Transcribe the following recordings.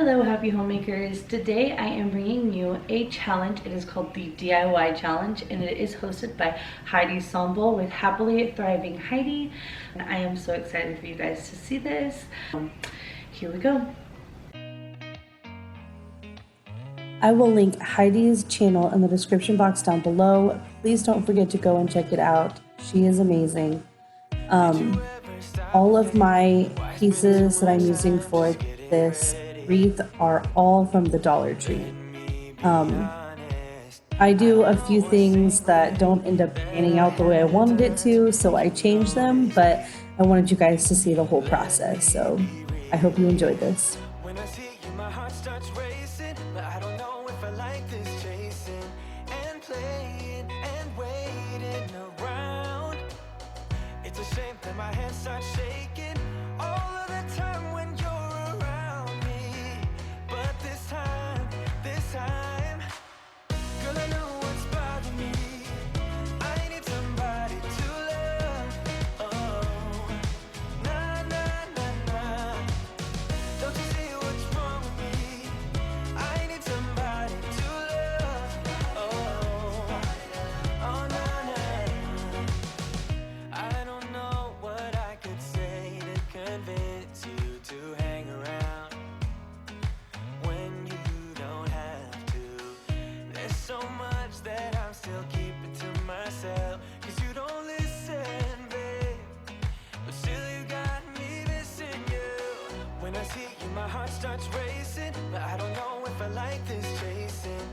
Hello, happy homemakers. Today I am bringing you a challenge. It is called the DIY challenge and it is hosted by Heidi Sombel with Happily Thriving Heidi. And I am so excited for you guys to see this. Here we go. I will link Heidi's channel in the description box down below. Please don't forget to go and check it out. She is amazing. All of my pieces that I'm using for this wreath are all from the Dollar Tree. I do a few things that don't end up panning out the way I wanted it to, so I change them, but I wanted you guys to see the whole process, so I hope you enjoyed this. When I see you, my heart starts racing, but I don't know if I like this chasing and playing and waiting around. It's a shame that my hands start shaking all of the time when you're around me. But this time, girl, I know what's bothering me. I need somebody to love. Oh, nah, nah, nah, nah. Don't you see what's wrong with me? I need somebody to love. Oh, oh, nah, nah. I don't know what I could say to convince you to hang around when you don't have to. There's so much that I'm still keeping to myself, 'cause you don't listen, babe. But still you got me missing you. When I see you, my heart starts racing, but I don't know if I like this chasing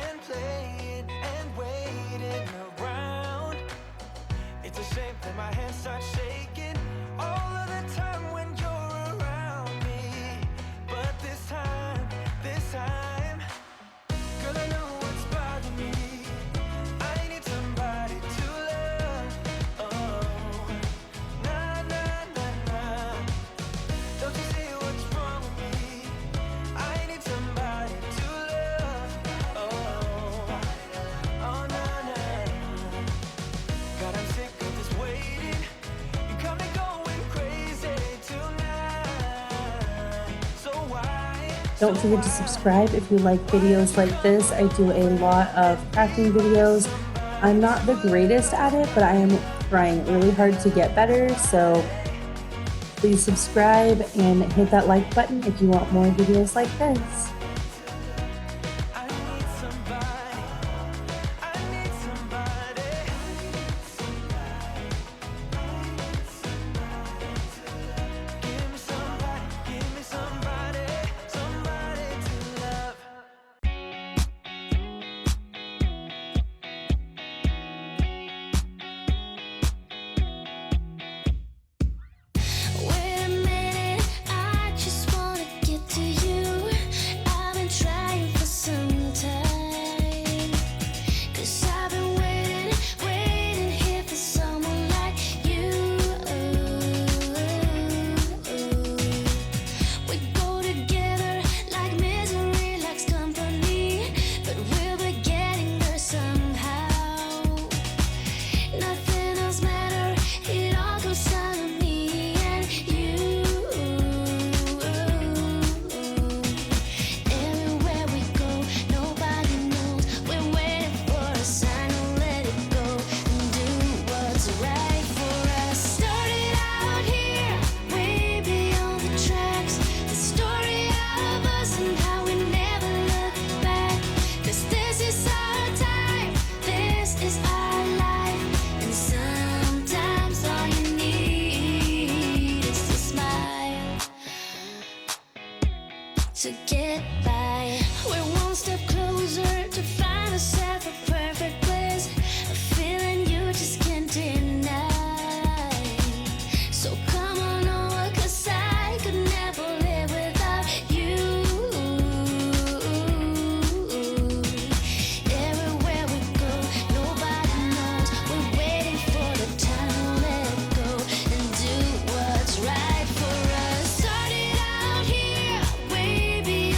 and playing and waiting around. It's a shame that my hands start shaking all of the time when you're around me. But this time, girl, I know what's bothering me. I need somebody to love. Oh, nah, nah, nah, nah. Don't you see what's wrong with me? I need somebody to love. Oh, oh, nah, nah. God, I'm sick of this waiting. You got me going crazy tonight. So why? Don't forget to subscribe if you like videos like this. I do a lot of crafting videos. I'm not the greatest at it, but I am trying really hard to get better, so please subscribe and hit that like button if you want more videos like this. I need somebody. I need somebody. Give me somebody, somebody to love. Wait a minute, I just wanna get to you. I've been trying for some time, 'cause I've been waiting here for someone like you. We go together like misery likes company, but we'll be getting there somehow. Nothing else matters, it all comes down to me and you. Everywhere we go, nobody knows. We're waiting for a sign to let it go and do what's right for us. Started out here, way beyond the tracks. The story of us and how we never look back. 'Cause this is our time, this is our life. And sometimes all you need is to smile to get by. We're one step closer to find ourselves a perfect place, a feeling you just can't deny. So come on over, 'cause I could never live without you. Everywhere we go, nobody knows. We're waiting for the time to let it go and do what's right for us. Started out here, way beyond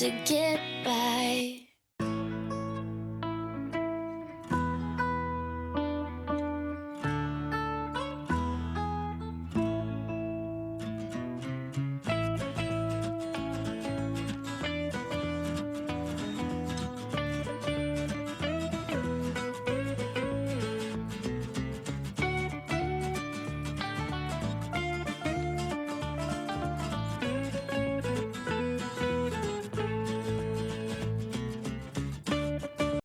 to get by.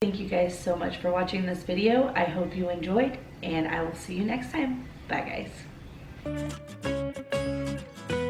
Thank you guys so much for watching this video. I hope you enjoyed, and I will see you next time. Bye guys.